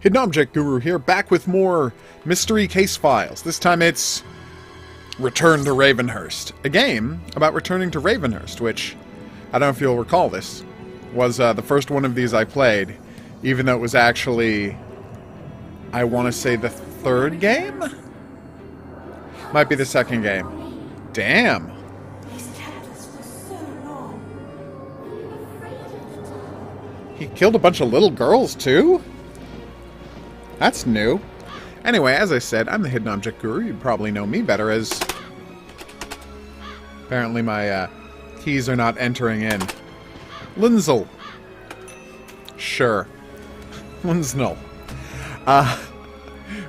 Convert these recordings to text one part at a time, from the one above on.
Hidden Object Guru here, back with more mystery case files. This time it's Return to Ravenhearst. A game about returning to Ravenhearst, which, I don't know if you'll recall this, was the first one of these I played, even though it was actually, I want to say, the third game? Might be the second game. Damn. He killed a bunch of little girls, too? That's new. Anyway, as I said, I'm the Hidden Object Guru. You probably know me better as... Apparently my keys are not entering in. Linzel. Sure. Linsnell.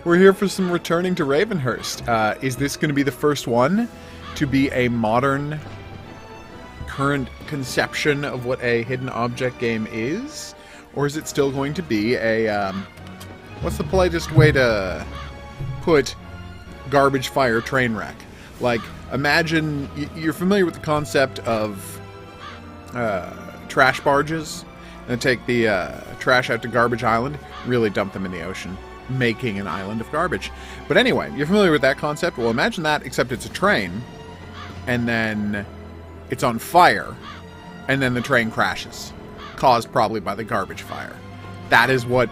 We're here for some returning to Ravenhearst. Is this going to be the first one to be a modern, current conception of what a hidden object game is? Or is it still going to be a... what's the politest way to put garbage fire train wreck? Like, imagine you're familiar with the concept of trash barges, and take the trash out to Garbage Island, really dump them in the ocean, making an island of garbage. But anyway, you're familiar with that concept? Well, imagine that, except it's a train, and then it's on fire, and then the train crashes, caused probably by the garbage fire. That is what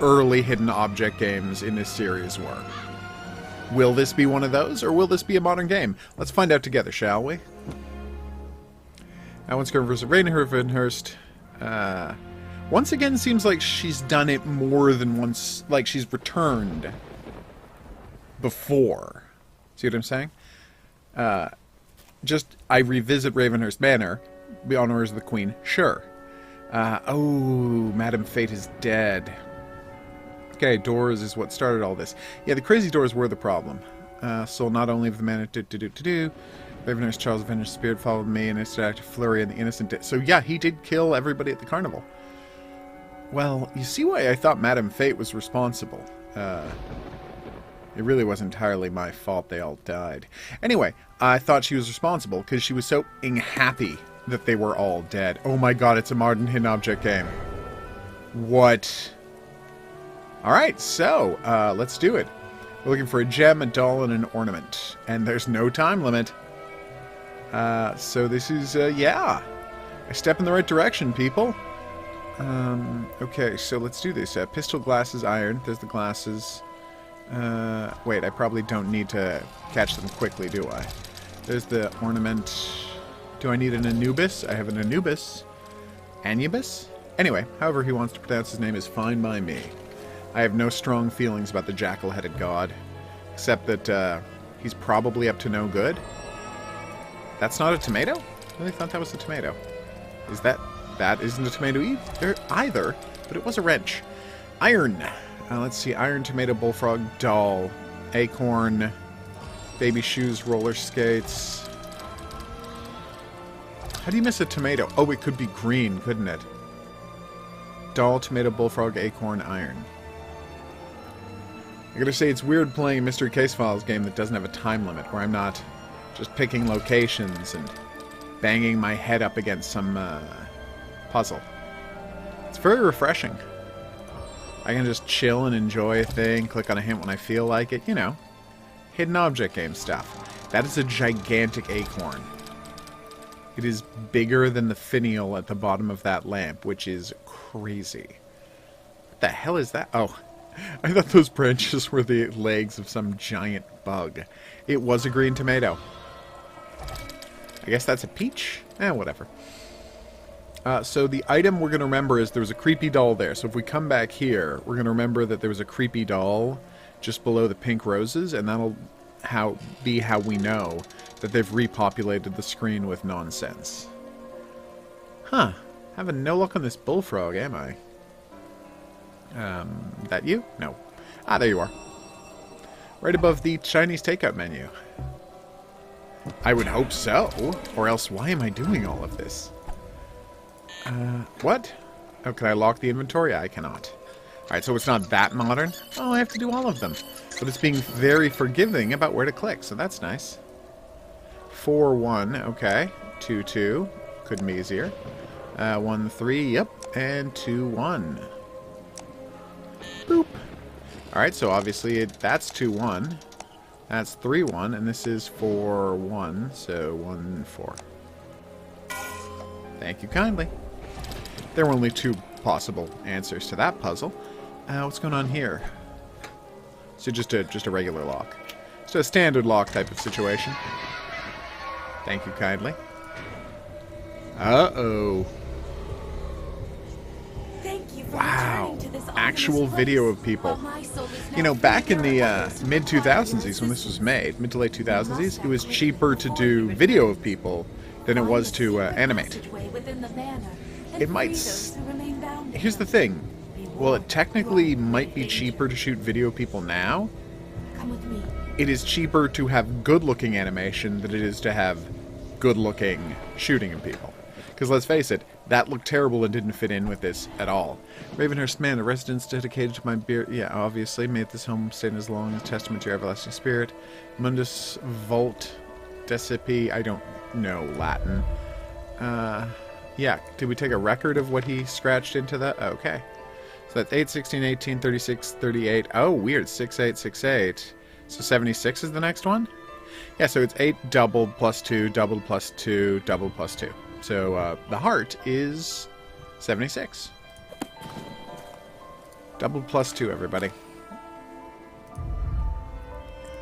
early hidden object games in this series were. Will this be one of those, or will this be a modern game? Let's find out together, shall we? Now, once going versus Ravenhearst. Once again, seems like she's done it more than once. Like she's returned before. See what I'm saying? Just I revisit Ravenhearst Manor, be honors of the Queen. Sure. Oh, Madame Fate is dead. Okay, doors is what started all this. Yeah, the crazy doors were the problem. So not only of the manor Ravenhearst Charles Avengers Spirit followed me and its active flurry and the innocent. So yeah, he did kill everybody at the carnival. Well, you see why I thought Madame Fate was responsible. It really was entirely my fault they all died. Anyway, I thought she was responsible because she was so happy that they were all dead. Oh my god, it's a modern hidden object game. What? Alright, so, let's do it. We're looking for a gem, a doll, and an ornament. And there's no time limit. So this is, yeah. A step in the right direction, people. Okay, so let's do this. Pistol, glasses, iron. There's the glasses. Wait, I probably don't need to catch them quickly, do I? There's the ornament. Do I need an Anubis? I have an Anubis. Anubis? Anyway, however he wants to pronounce his name is fine by me. I have no strong feelings about the jackal-headed god, except that he's probably up to no good. That's not a tomato? I really thought that was a tomato. Is that... That isn't a tomato either, but it was a wrench. Iron. Let's see. Iron, tomato, bullfrog, doll, acorn, baby shoes, roller skates. How do you miss a tomato? Oh, it could be green, couldn't it? Doll, tomato, bullfrog, acorn, iron. I gotta say, it's weird playing a Mystery Case Files game that doesn't have a time limit, where I'm not just picking locations and banging my head up against some puzzle. It's very refreshing. I can just chill and enjoy a thing, click on a hint when I feel like it, you know. Hidden object game stuff. That is a gigantic acorn. It is bigger than the finial at the bottom of that lamp, which is crazy. What the hell is that? Oh, I thought those branches were the legs of some giant bug. It was a green tomato. I guess that's a peach? Whatever. So the item we're going to remember is there was a creepy doll there. So if we come back here, we're going to remember that there was a creepy doll just below the pink roses, and that'll be how we know that they've repopulated the screen with nonsense. Huh. Having no luck on this bullfrog, am I? That you? No. Ah, there you are. Right above the Chinese takeout menu. I would hope so. Or else why am I doing all of this? What? Oh, can I lock the inventory? I cannot. Alright, so it's not that modern. Oh, I have to do all of them. But it's being very forgiving about where to click, so that's nice. 4-1, okay. 2-2, couldn't be easier. 1-3, yep. And 2-1. Boop. Alright, so obviously that's 2-1. That's 3-1, and this is 4-1, so 1-4. Thank you kindly. There were only 2 possible answers to that puzzle. What's going on here? So just a regular lock. So a standard lock type of situation. Thank you kindly. Uh-oh. Wow. Actual video of people. You know, back in the mid-2000s when this was made, mid to late 2000s, it was cheaper to do video of people than it was to animate. It might... Here's the thing. Well, it technically might be cheaper to shoot video of people now. It is cheaper to have good-looking animation than it is to have good-looking shooting of people. Because let's face it, that looked terrible and didn't fit in with this at all. Ravenhearst Man, a residence dedicated to my beer... Yeah, obviously, made this home stand as long as testament to your everlasting spirit. Mundus Volt Decipi, I don't know Latin. Yeah, did we take a record of what he scratched into that? Okay. So that's 8, 16, 18, 36, 38. Oh, weird, 6868. So 76 is the next one? Yeah, so it's 8 doubled plus 2, doubled plus 2, doubled plus 2. So the heart is 76. Doubled plus 2, everybody.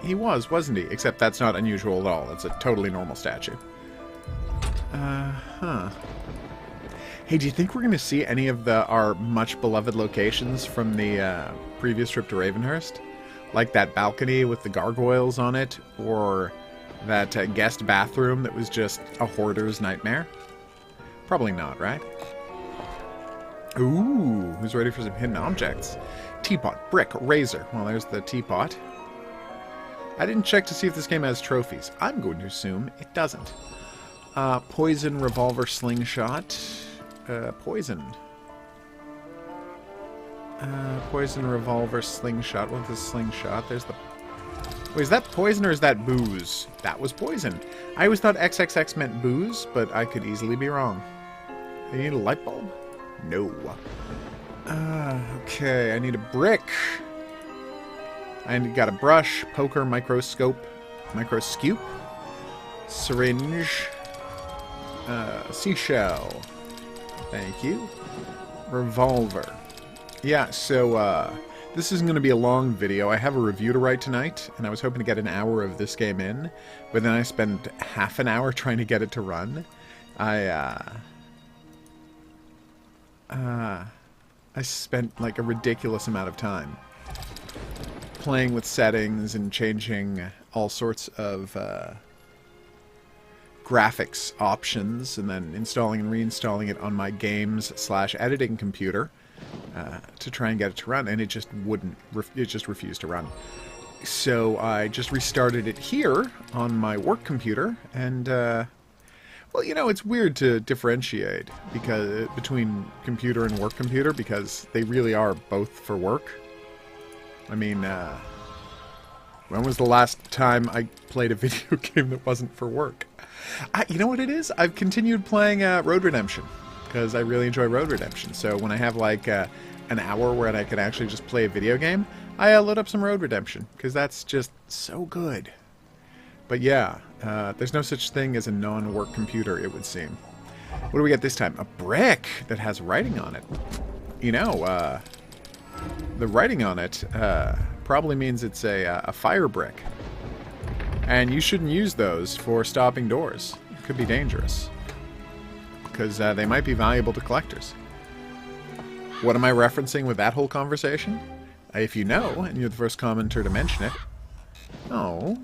He was, wasn't he? Except that's not unusual at all. It's a totally normal statue. Huh. Hey, do you think we're going to see any of our much-beloved locations from the previous trip to Ravenhearst? Like that balcony with the gargoyles on it, or that guest bathroom that was just a hoarder's nightmare? Probably not, right? Ooh, who's ready for some hidden objects? Teapot, brick, razor. Well, there's the teapot. I didn't check to see if this game has trophies. I'm going to assume it doesn't. Poison, revolver, slingshot. Poison. Poison, revolver, slingshot. What's the slingshot? There's the... Wait, is that poison or is that booze? That was poison. I always thought XXX meant booze, but I could easily be wrong. You need a light bulb? No. Okay, I need a brick. I got a brush, poker, microscope, syringe, seashell. Thank you. Revolver. Yeah, so this isn't going to be a long video. I have a review to write tonight, and I was hoping to get an hour of this game in, but then I spent half an hour trying to get it to run. I spent like a ridiculous amount of time playing with settings and changing all sorts of graphics options, and then installing and reinstalling it on my games/editing computer to try and get it to run, and it just wouldn't. It just refused to run. So I just restarted it here on my work computer, and well, you know, it's weird to differentiate between computer and work computer because they really are both for work. I mean, when was the last time I played a video game that wasn't for work? You know what it is? I've continued playing Road Redemption because I really enjoy Road Redemption. So when I have like an hour where I can actually just play a video game, I load up some Road Redemption because that's just so good. But yeah, there's no such thing as a non-work computer, it would seem. What do we get this time? A brick that has writing on it. You know, the writing on it probably means it's a fire brick. And you shouldn't use those for stopping doors. It could be dangerous. Because they might be valuable to collectors. What am I referencing with that whole conversation? If you know, and you're the first commenter to mention it. Oh.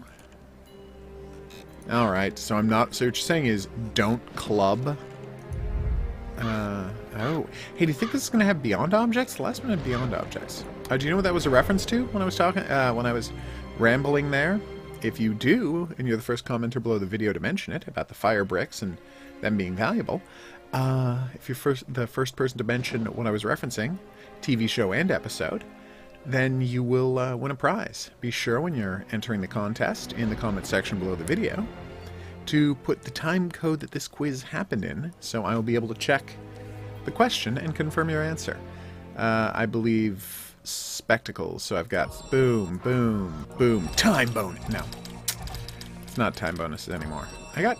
Alright, so I'm not... So what you're saying is, don't club. Oh. Hey, do you think this is going to have Beyond Objects? The last one had Beyond Objects. Do you know what that was a reference to when I was talking, when I was rambling there? If you do, and you're the first commenter below the video to mention it, about the fire bricks and them being valuable, if you're the first person to mention what I was referencing, TV show and episode, then you will win a prize. Be sure when you're entering the contest in the comment section below the video to put the time code that this quiz happened in, so I will be able to check the question and confirm your answer. I believe spectacles. So I've got boom, boom, boom, time bonus. No, it's not time bonuses anymore. I got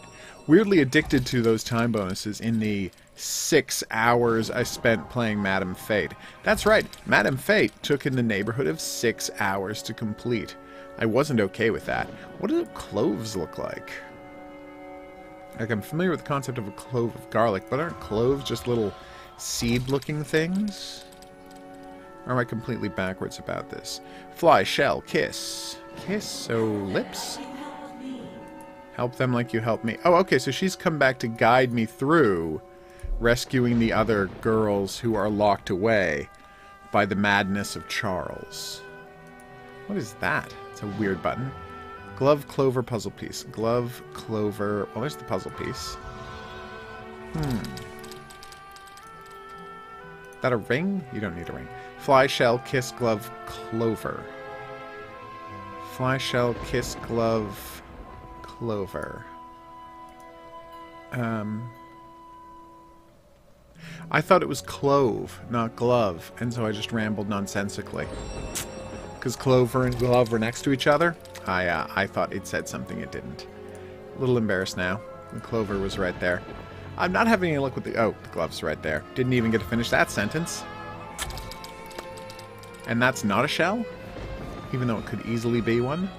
weirdly addicted to those time bonuses in the 6 hours I spent playing Madame Fate. That's right, Madame Fate took in the neighborhood of 6 hours to complete. I wasn't okay with that. What do cloves look like? Like, I'm familiar with the concept of a clove of garlic, but aren't cloves just little seed-looking things? Or am I completely backwards about this? Fly, shell, kiss. Kiss, so lips? Help them like you helped me. Oh, okay, so she's come back to guide me through rescuing the other girls who are locked away by the madness of Charles. What is that? It's a weird button. Glove, clover, puzzle piece. Glove, clover... Well, there's the puzzle piece. That a ring? You don't need a ring. Fly, shell, kiss, glove, clover. Fly, shell, kiss, glove, clover. I thought it was clove, not glove, and so I just rambled nonsensically. Because clover and glove were next to each other. I thought it said something it didn't. A little embarrassed now. The clover was right there. I'm not having any luck with the... Oh, the glove's right there. Didn't even get to finish that sentence. And that's not a shell? Even though it could easily be one.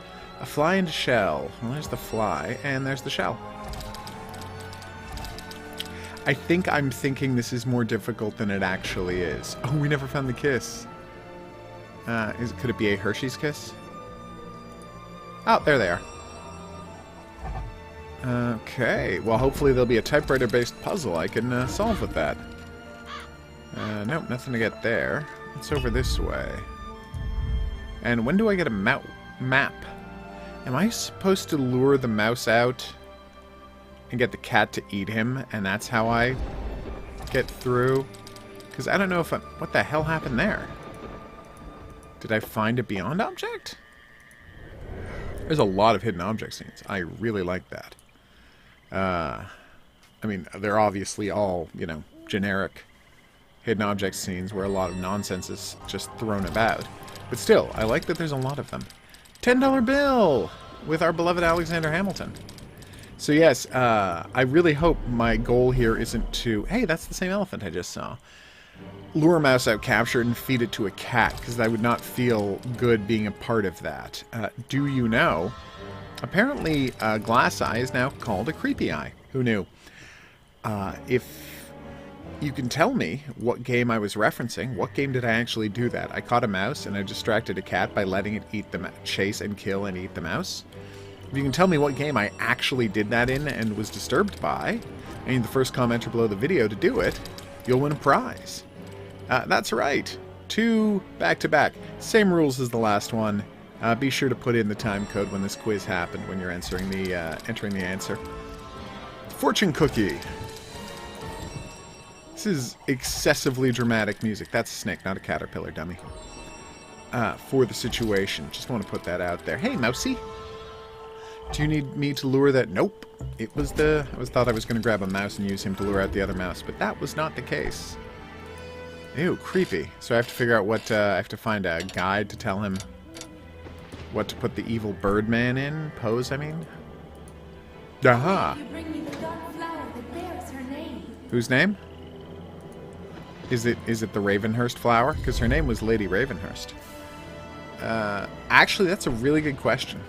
A fly and a shell. Well, there's the fly, and there's the shell. I think I'm thinking this is more difficult than it actually is. Oh, we never found the kiss. Could it be a Hershey's kiss? Oh, there they are. Okay, well hopefully there'll be a typewriter-based puzzle I can solve with that. Nope, nothing to get there. It's over this way. And when do I get a map? Am I supposed to lure the mouse out and get the cat to eat him, and that's how I get through? Because I don't know if I... What the hell happened there? Did I find a beyond object? There's a lot of hidden object scenes. I really like that. I mean, they're obviously all, you know, generic hidden object scenes where a lot of nonsense is just thrown about. But still, I like that there's a lot of them. $10 bill with our beloved Alexander Hamilton. So yes, I really hope my goal here isn't to... Hey, that's the same elephant I just saw. Lure a mouse out, capture it, and feed it to a cat, because I would not feel good being a part of that. Do you know? Apparently, Glass Eye is now called a Creepy Eye. Who knew? If you can tell me what game I was referencing, what game did I actually do that? I caught a mouse, and I distracted a cat by letting it eat the chase and kill and eat the mouse. If you can tell me what game I actually did that in and was disturbed by, and the first commenter below the video to do it, you'll win a prize. That's right. 2 back-to-back. Same rules as the last one. Be sure to put in the time code when this quiz happened when you're entering the answer. Fortune cookie. This is excessively dramatic music. That's a snake, not a caterpillar, dummy. For the situation. Just want to put that out there. Hey, mousey. Do you need me to lure that? Nope. It was the... I thought I was going to grab a mouse and use him to lure out the other mouse, but that was not the case. Ew, creepy. So I have to figure out what... I have to find a guide to tell him what to put the evil Birdman in. Pose, I mean. Aha! You bring me the dark flower that bears her name. Whose name? Is it the Ravenhearst flower? Because her name was Lady Ravenhearst. Actually, that's a really good question.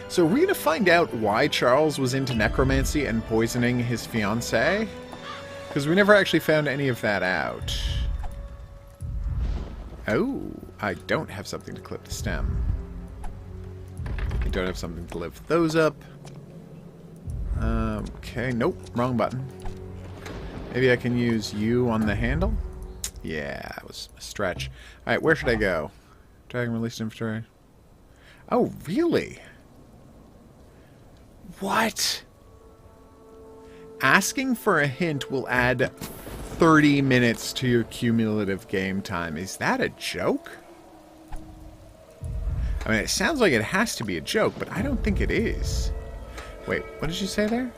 So we're going to find out why Charles was into necromancy and poisoning his fiancée? Because we never actually found any of that out. Oh, I don't have something to clip the stem. I don't have something to lift those up. Okay, nope, wrong button. Maybe I can use you on the handle? Yeah, that was a stretch. Alright, where should I go? Drag and release inventory. Oh, really? What? Asking for a hint will add 30 minutes to your cumulative game time. Is that a joke? I mean, it sounds like it has to be a joke, but I don't think it is. Wait, what did you say there?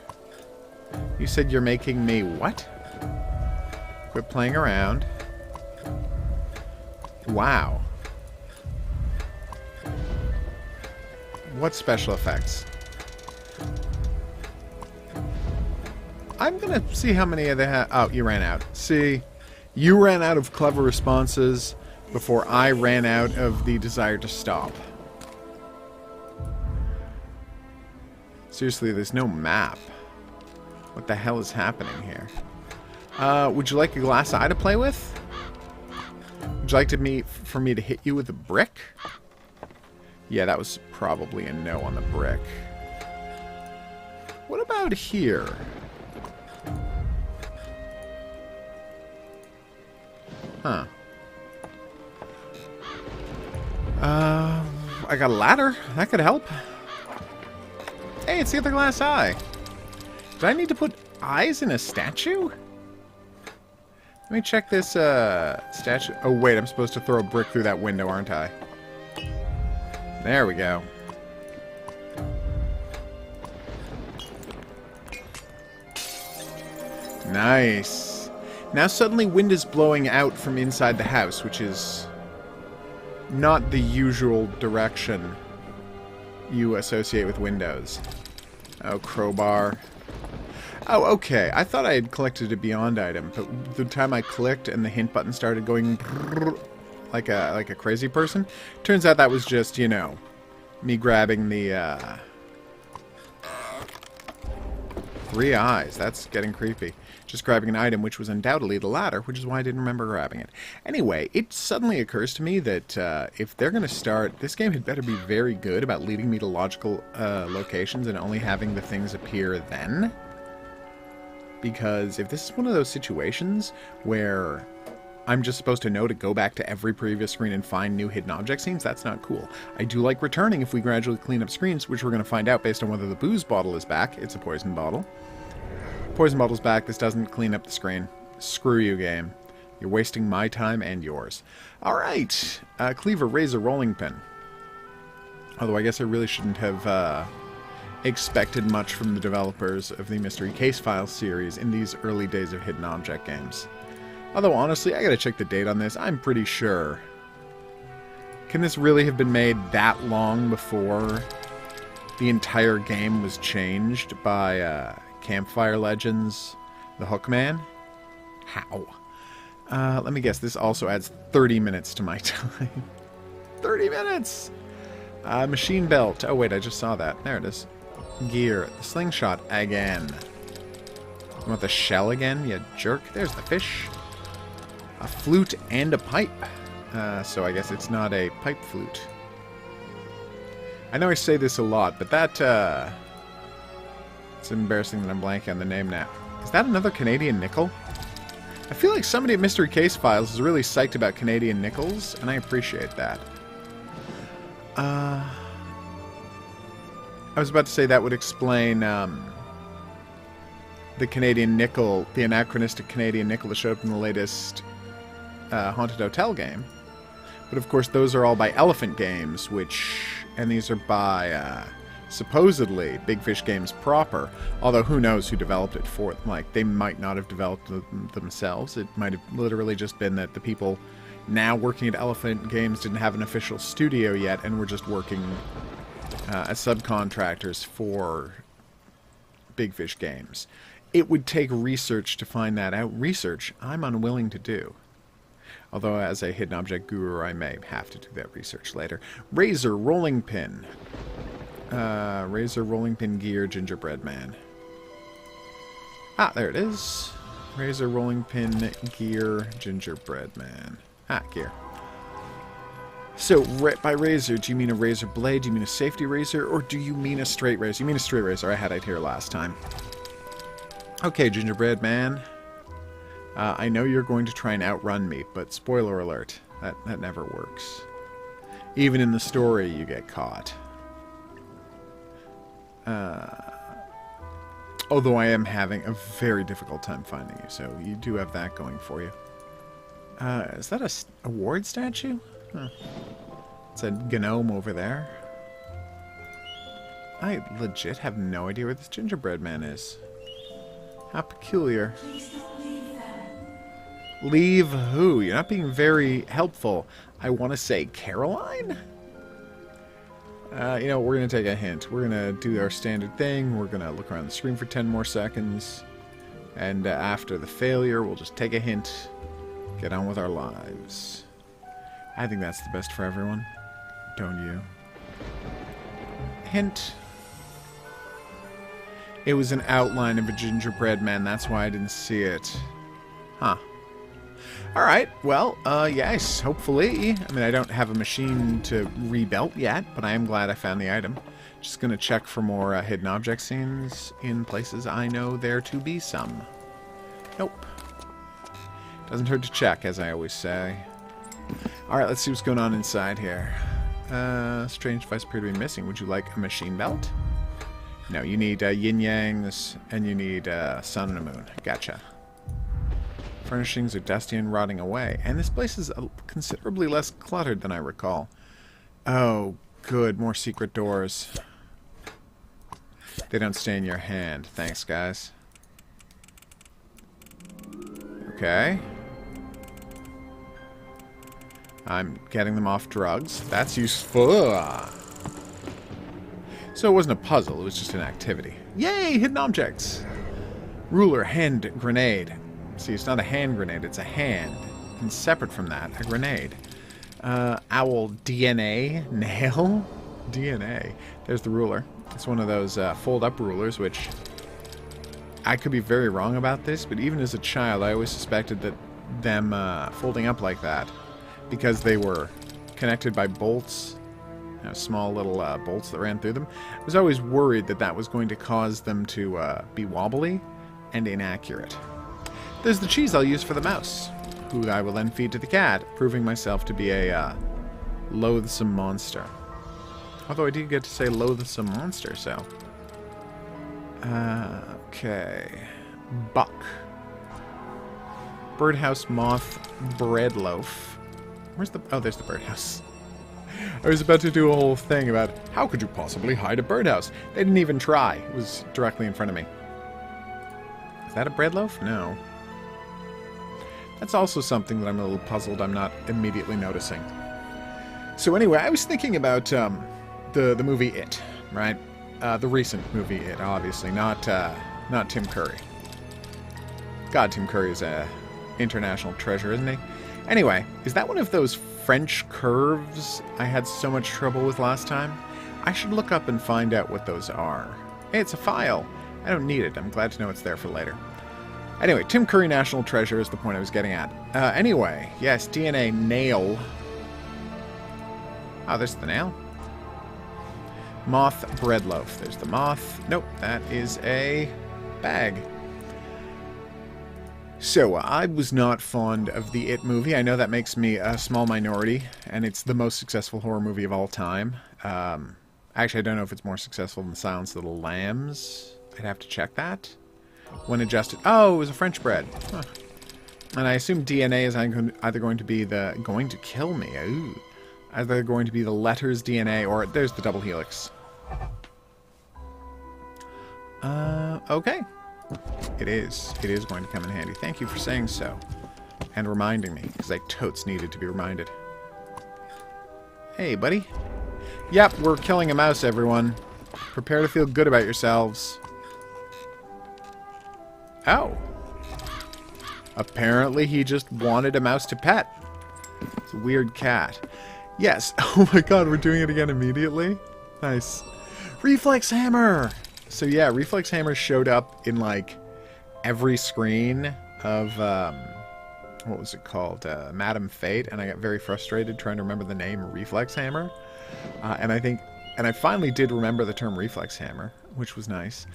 You said you're making me what? Quit playing around. Wow. What special effects? I'm gonna see how many of they have. Oh, you ran out. See, you ran out of clever responses before I ran out of the desire to stop. Seriously, there's no map. What the hell is happening here? Would you like a glass eye to play with? Would you like for me to hit you with a brick? Yeah, that was probably a no on the brick. What about here? Huh. I got a ladder. That could help. Hey, it's the other glass eye. Do I need to put eyes in a statue? Let me check this statue. Oh, wait, I'm supposed to throw a brick through that window, aren't I? There we go. Nice. Now suddenly wind is blowing out from inside the house, which is not the usual direction you associate with windows. Oh, crowbar. Oh, okay. I thought I had collected a beyond item, but the time I clicked and the hint button started going like a crazy person, turns out that was just, you know, me grabbing the 3 eyes. That's getting creepy. Just grabbing an item, which was undoubtedly the ladder, which is why I didn't remember grabbing it. Anyway, it suddenly occurs to me that if they're going to start, this game had better be very good about leading me to logical locations and only having the things appear then. Because if this is one of those situations where I'm just supposed to know to go back to every previous screen and find new hidden object scenes, that's not cool. I do like returning if we gradually clean up screens, which we're going to find out based on whether the booze bottle is back. It's a poison bottle. Poison bottle's back. This doesn't clean up the screen. Screw you, game. You're wasting my time and yours. Alright. Cleaver, razor, rolling pin. Although I guess I really shouldn't have expected much from the developers of the Mystery Case Files series in these early days of hidden object games. Although, honestly, I gotta check the date on this. I'm pretty sure. Can this really have been made that long before the entire game was changed by Campfire Legends, The Hookman? How? Let me guess, this also adds 30 minutes to my time. 30 minutes! Machine belt. Oh, wait, I just saw that. There it is. Gear. The slingshot again. You want the shell again, you jerk? There's the fish. A flute and a pipe. So I guess it's not a pipe flute. I know I say this a lot, but that, it's embarrassing that I'm blanking on the name now. Is that another Canadian nickel? I feel like somebody at Mystery Case Files is really psyched about Canadian nickels, and I appreciate that. I was about to say that would explain, the Canadian nickel, the anachronistic Canadian nickel that showed up in the latest Haunted Hotel game. But of course those are all by Elephant Games, and these are by, supposedly, Big Fish Games proper. Although who knows who developed it for them. Like, they might not have developed them themselves. It might have literally just been that the people now working at Elephant Games didn't have an official studio yet and were just working as subcontractors for Big Fish Games. It would take research to find that out. Research I'm unwilling to do. Although as a hidden object guru I may have to do that research later. Razor, rolling pin. Razor, rolling pin, gear, gingerbread man. Ah, there it is. Razor, rolling pin, gear, gingerbread man. Ah, gear. So, by razor, do you mean a razor blade? Do you mean a safety razor? Or do you mean a straight razor? You mean a straight razor. I had it here last time. Okay, gingerbread man. I know you're going to try and outrun me, but spoiler alert, that never works. Even in the story, you get caught. Although I am having a very difficult time finding you, so you do have that going for you. Is that a ward statue? Huh. It's a gnome over there. I legit have no idea where this gingerbread man is. How peculiar. Leave who? You're not being very helpful. I want to say Caroline? You know, we're going to take a hint. We're going to do our standard thing. We're going to look around the screen for 10 more seconds. And after the failure, we'll just take a hint, get on with our lives. I think that's the best for everyone. Don't you? Hint. It was an outline of a gingerbread man. That's why I didn't see it. Huh. Alright, well, yes, hopefully. I mean, I don't have a machine to rebelt yet, but I am glad I found the item. Just gonna check for more hidden object scenes in places I know there to be some. Nope. Doesn't hurt to check, as I always say. Alright, let's see what's going on inside here. Strange device appear to be missing. Would you like a machine belt? No, you need yin-yangs, and you need sun and a moon. Gotcha. Furnishings are dusty and rotting away. And this place is considerably less cluttered than I recall. Oh, good. More secret doors. They don't stay in your hand. Thanks, guys. Okay. I'm getting them off drugs. That's useful. So it wasn't a puzzle. It was just an activity. Yay! Hidden objects! Ruler, hand, grenade. See, it's not a hand grenade, it's a hand. And separate from that, a grenade. Owl, DNA, nail, DNA. There's the ruler. It's one of those fold-up rulers, which I could be very wrong about this, but even as a child, I always suspected that them folding up like that, because they were connected by bolts, you know, small little bolts that ran through them, I was always worried that that was going to cause them to be wobbly and inaccurate. There's the cheese I'll use for the mouse, who I will then feed to the cat, proving myself to be a loathsome monster. Although I did get to say loathsome monster, so... okay. Buck. Birdhouse moth bread loaf. Where's the... oh, there's the birdhouse. I was about to do a whole thing about how could you possibly hide a birdhouse? They didn't even try. It was directly in front of me. Is that a bread loaf? No. That's also something that I'm a little puzzled I'm not immediately noticing. So anyway, I was thinking about the movie It, right? The recent movie It, obviously, not Tim Curry. God, Tim Curry is a international treasure, isn't he? Anyway, is that one of those French curves I had so much trouble with last time? I should look up and find out what those are. Hey, it's a file. I don't need it. I'm glad to know it's there for later. Anyway, Tim Curry National Treasure is the point I was getting at. Anyway, yes, DNA nail. Oh, there's the nail. Moth bread loaf. There's the moth. Nope, that is a bag. So, I was not fond of the It movie. I know that makes me a small minority, and it's the most successful horror movie of all time. Actually, I don't know if it's more successful than Silence of the Lambs. I'd have to check that. When adjusted... oh, it was a French bread. Huh. And I assume DNA is either going to be the... going to kill me. Ooh. Either going to be the letters DNA, or there's the double helix. Okay. It is. It is going to come in handy. Thank you for saying so. And reminding me, because I totes needed to be reminded. Hey, buddy. Yep, we're killing a mouse, everyone. Prepare to feel good about yourselves. Oh. Apparently he just wanted a mouse to pet. It's a weird cat. Yes. Oh my god, we're doing it again immediately? Nice. Reflex hammer! So yeah, Reflex hammer showed up in like every screen of, what was it called? Madam Fate, and I got very frustrated trying to remember the name Reflex hammer. And I finally did remember the term Reflex hammer, which was nice.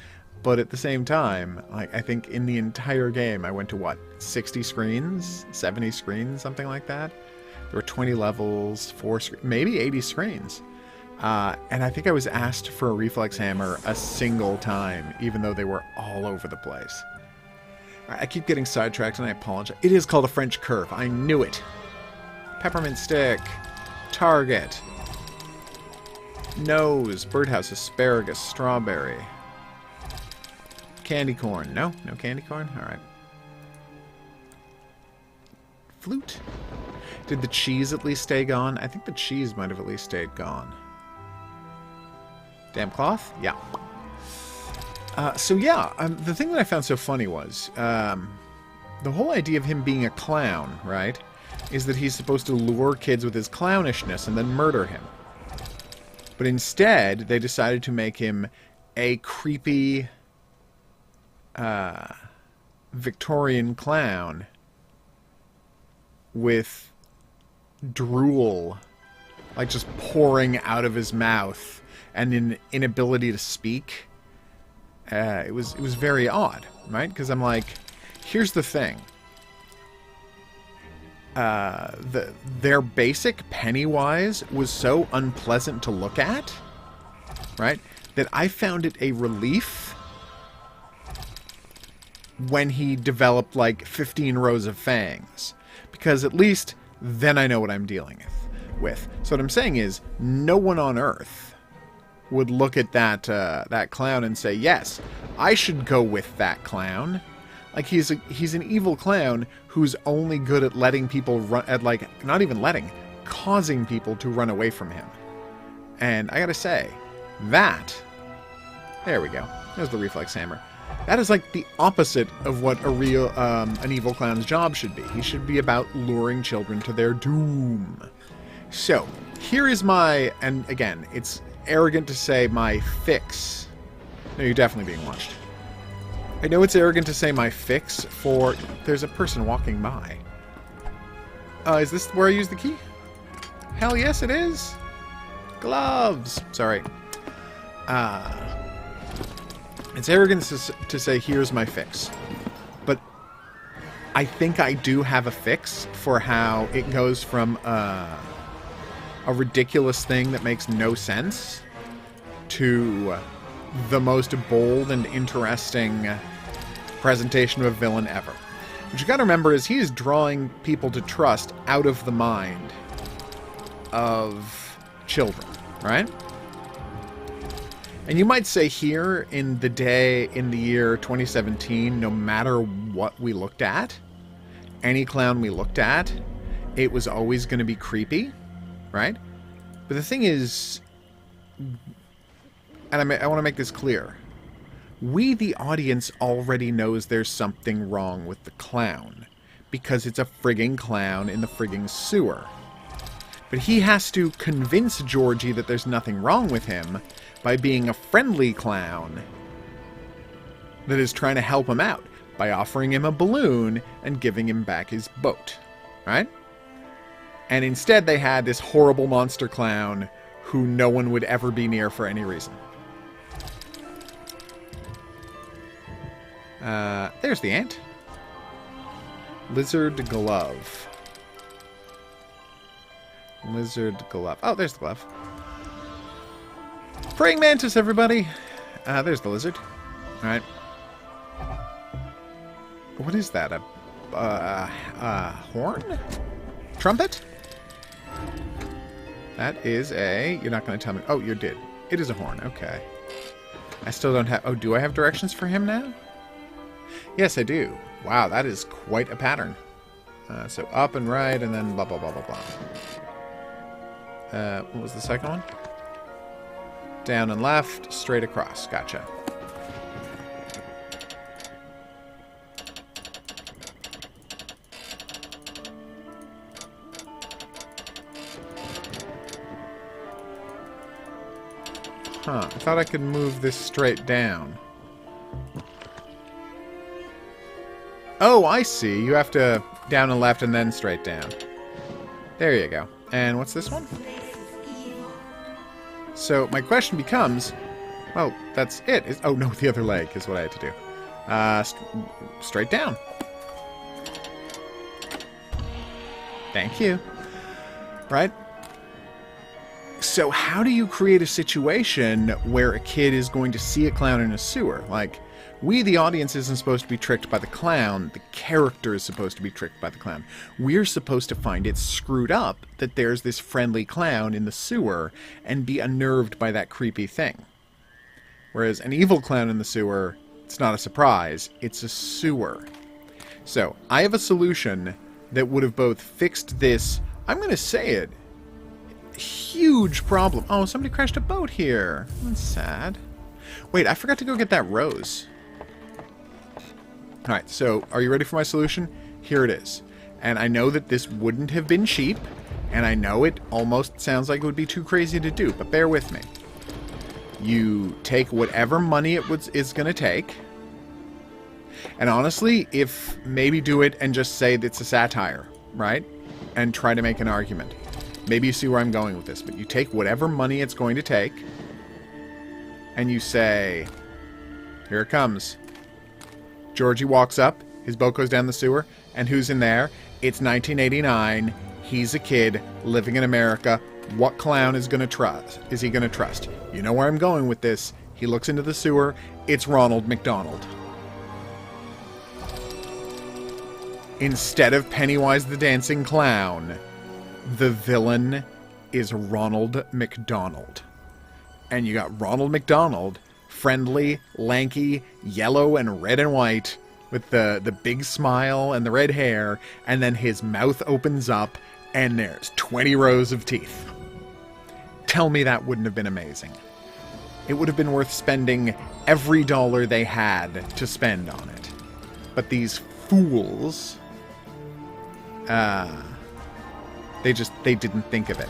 But at the same time, like, I think in the entire game I went to, what, 60 screens? 70 screens? Something like that? There were 20 levels, 4 maybe 80 screens. And I think I was asked for a Reflex hammer a single time, even though they were all over the place. I keep getting sidetracked and I apologize. It is called a French curve. I knew it. Peppermint stick. Target. Nose. Birdhouse. Asparagus. Strawberry. Candy corn. No? No candy corn? Alright. Flute. Did the cheese at least stay gone? I think the cheese might have at least stayed gone. Damn cloth? Yeah. So yeah, the thing that I found so funny was, the whole idea of him being a clown, right, is that he's supposed to lure kids with his clownishness and then murder him. But instead, they decided to make him a creepy Victorian clown with drool, like, just pouring out of his mouth and an inability to speak. It was very odd, right? Because I'm like, here's the thing. Their basic Pennywise was so unpleasant to look at, right, that I found it a relief when he developed like 15 rows of fangs, because at least then I know what I'm dealing with. So what I'm saying is, no one on Earth would look at that clown and say, yes, I should go with that clown. Like, he's an evil clown who's only good at letting people run, at, like, not even letting, causing people to run away from him. And I gotta say, there we go. There's the reflex hammer. That is like the opposite of what an evil clown's job should be. He should be about luring children to their doom. So, here is my, and again, it's arrogant to say my fix. No, you're definitely being watched. I know it's arrogant to say my fix for... There's a person walking by. Is this where I use the key? Hell yes, it is. Gloves. Sorry. It's arrogant to say, here's my fix. But I think I do have a fix for how it goes from a ridiculous thing that makes no sense to the most bold and interesting presentation of a villain ever. What you gotta remember is he is drawing people to trust out of the mind of children, right? And you might say here in the year 2017, no matter what we looked at, any clown we looked at, it was always going to be creepy, right? But the thing is, and I want to make this clear, we, the audience, already knows there's something wrong with the clown, because it's a frigging clown in the frigging sewer. But he has to convince Georgie that there's nothing wrong with him by being a friendly clown that is trying to help him out by offering him a balloon and giving him back his boat, right? And instead they had this horrible monster clown who no one would ever be near for any reason. There's the ant. Lizard glove. Lizard glove. Oh, there's the glove. Praying mantis, everybody. There's the lizard. Alright. What is that? A horn? Trumpet? That is a... You're not going to tell me... Oh, you did. It is a horn. Okay. I still don't have... Oh, do I have directions for him now? Yes, I do. Wow, that is quite a pattern. So up and right, and then blah, blah, blah, blah, blah. What was the second one? Down and left, straight across. Gotcha. Huh, I thought I could move this straight down. Oh, I see. You have to down and left and then straight down. There you go. And what's this one? So my question becomes, well, that's it. Oh, no, the other leg is what I had to do. Straight down. Thank you. Right? So how do you create a situation where a kid is going to see a clown in a sewer? Like, we, the audience, isn't supposed to be tricked by the clown. The character is supposed to be tricked by the clown. We're supposed to find it screwed up that there's this friendly clown in the sewer and be unnerved by that creepy thing. Whereas an evil clown in the sewer, it's not a surprise. It's a sewer. So, I have a solution that would have both fixed this... I'm going to say it. huge problem. Oh, somebody crashed a boat here. That's sad. Wait, I forgot to go get that rose. Alright, so are you ready for my solution? Here it is. And I know that this wouldn't have been cheap, and I know it almost sounds like it would be too crazy to do, but bear with me. You take whatever money is going to take, and honestly, if maybe do it and just say that it's a satire, right? And try to make an argument. Maybe you see where I'm going with this, but you take whatever money it's going to take, and you say, here it comes. Georgie walks up, his boat goes down the sewer, and who's in there? It's 1989, he's a kid living in America. What clown is he going to trust? You know where I'm going with this. He looks into the sewer, it's Ronald McDonald. Instead of Pennywise the Dancing Clown, the villain is Ronald McDonald. And you got Ronald McDonald, friendly, lanky, yellow and red and white, with the big smile and the red hair, and then his mouth opens up, and there's 20 rows of teeth. Tell me that wouldn't have been amazing. It would have been worth spending every dollar they had to spend on it. But these fools, they didn't think of it.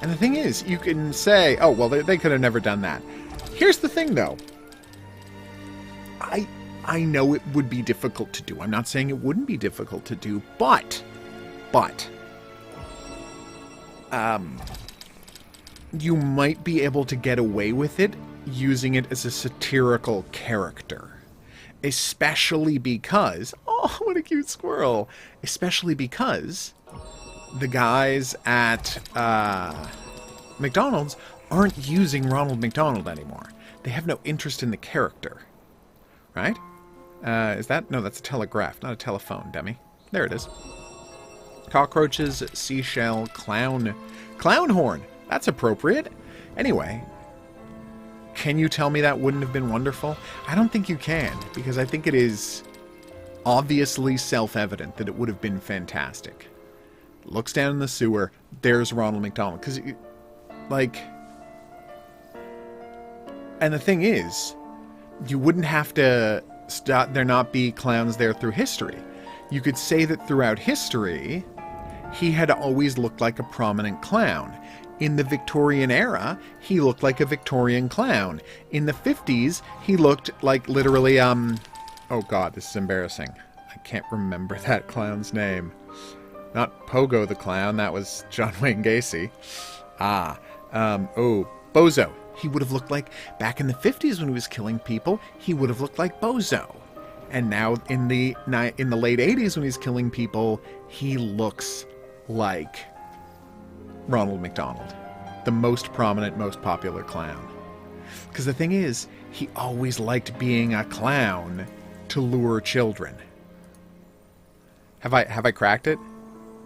And the thing is, you can say, oh, well, they could have never done that. Here's the thing, though. I know it would be difficult to do. I'm not saying it wouldn't be difficult to do, but, you might be able to get away with it using it as a satirical character. Especially because, oh, what a cute squirrel. Especially because the guys at McDonald's aren't using Ronald McDonald anymore. They have no interest in the character. Right? Is that? No, that's a telegraph, not a telephone, dummy. There it is. Cockroaches, seashell, clown. Clown horn! That's appropriate. Anyway, can you tell me that wouldn't have been wonderful? I don't think you can, because I think it is obviously self-evident that it would have been fantastic. Looks down in the sewer, there's Ronald McDonald. Because, like... And the thing is, you wouldn't have to there not be clowns there through history. You could say that throughout history, he had always looked like a prominent clown. In the Victorian era, he looked like a Victorian clown. In the 50s, he looked like literally, oh god, this is embarrassing. I can't remember that clown's name. Not Pogo the Clown, that was John Wayne Gacy. Bozo. He would have looked like, back in the 50s when he was killing people, he would have looked like Bozo. And now in the late 80s when he's killing people, he looks like Ronald McDonald. The most prominent, most popular clown. Because the thing is, he always liked being a clown to lure children. Have I cracked it?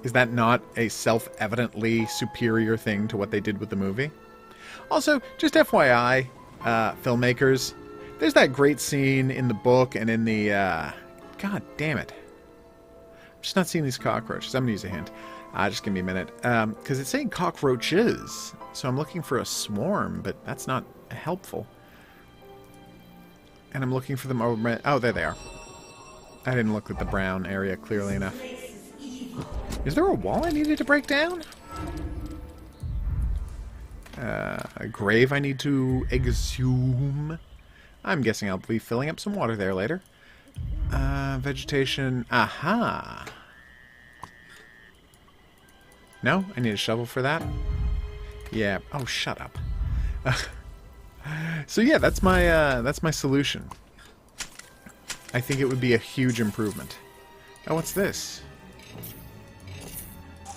Is that not a self-evidently superior thing to what they did with the movie? Also, just FYI, filmmakers, there's that great scene in the book and in the, god damn it. I'm just not seeing these cockroaches. I'm going to use a hint. Just give me a minute. Because it's saying cockroaches, so I'm looking for a swarm, but that's not helpful. And I'm looking for them over... Oh, there they are. I didn't look at the brown area clearly enough. Is there a wall I needed to break down? A grave I need to exhume. I'm guessing I'll be filling up some water there later. Vegetation. Aha! No? I need a shovel for that? Yeah. Oh, shut up. So yeah, that's my solution. I think it would be a huge improvement. Oh, what's this?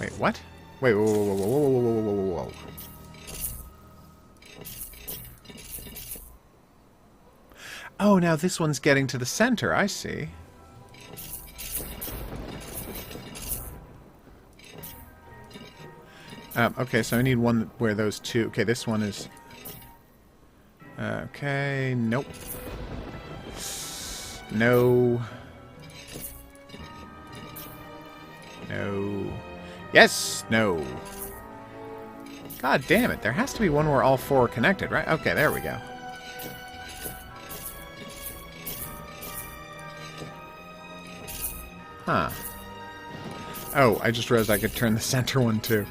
Wait, what? Wait, whoa, whoa, whoa, whoa, whoa, whoa, whoa, whoa, whoa. Oh, now this one's getting to the center. I see. Okay, so I need one where those two... Okay, this one is... Okay, nope. No. No. Yes! No. God damn it. There has to be one where all four are connected, right? Okay, there we go. Huh. Oh, I just realized I could turn the center one too.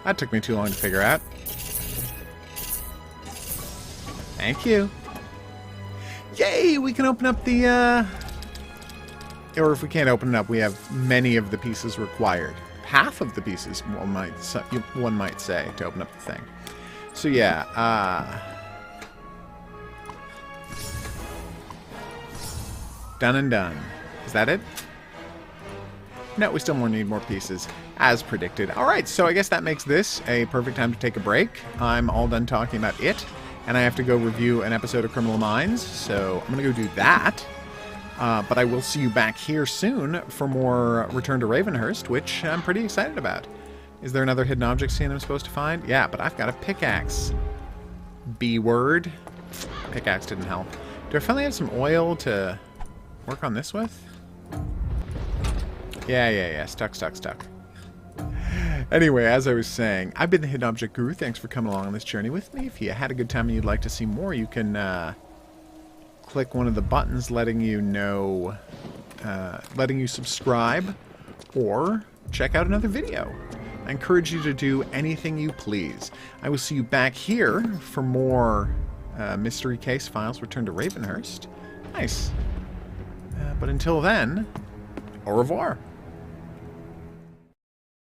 That took me too long to figure out. Thank you. Yay! We can open up the, or if we can't open it up, we have many of the pieces required. Half of the pieces, one might say, to open up the thing. So yeah, done and done. Is that it? No, we still need more pieces, as predicted. Alright, so I guess that makes this a perfect time to take a break. I'm all done talking about it, and I have to go review an episode of Criminal Minds, so I'm going to go do that. But I will see you back here soon for more Return to Ravenhearst, which I'm pretty excited about. Is there another hidden object scene I'm supposed to find? Yeah, but I've got a pickaxe. B-word. Pickaxe didn't help. Do I finally have some oil to work on this with? Yeah. Stuck. Anyway, as I was saying, I've been the Hidden Object Guru. Thanks for coming along on this journey with me. If you had a good time and you'd like to see more, you can click one of the buttons letting you know, letting you subscribe, or check out another video. I encourage you to do anything you please. I will see you back here for more Mystery Case Files Return to Ravenhearst. Nice. But until then, au revoir.